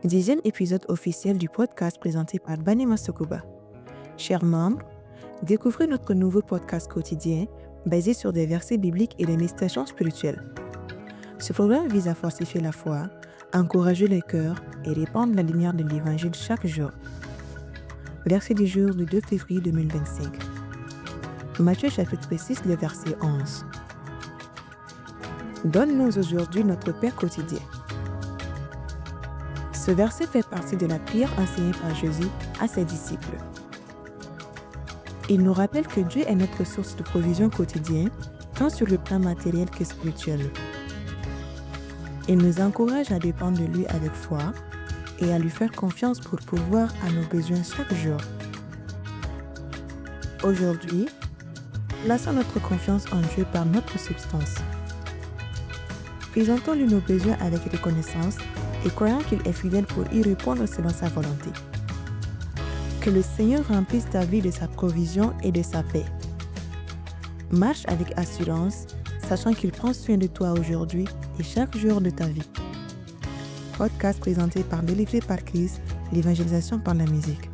10e épisode officiel du podcast présenté par Banima Sokuba. Chers membres, découvrez notre nouveau podcast quotidien basé sur des versets bibliques et des méditations spirituelles. Ce programme vise à fortifier la foi, encourager les cœurs et répandre la lumière de l'Évangile chaque jour. Verset du jour du 2 février 2025. Matthieu chapitre 6, le verset 11. Donne-nous aujourd'hui notre Père quotidien. Ce verset fait partie de la prière enseignée par Jésus à ses disciples. Il nous rappelle que Dieu est notre source de provision quotidienne, tant sur le plan matériel que spirituel. Il nous encourage à dépendre de lui avec foi et à lui faire confiance pour pourvoir à nos besoins chaque jour. Aujourd'hui, plaçons notre confiance en Dieu par notre substance. Présentons-lui nos besoins avec reconnaissance et croyant qu'il est fidèle pour y répondre selon sa volonté. Que le Seigneur remplisse ta vie de sa provision et de sa paix. Marche avec assurance, sachant qu'il prend soin de toi aujourd'hui et chaque jour de ta vie. Podcast présenté par Délivré par Christ, l'évangélisation par la musique.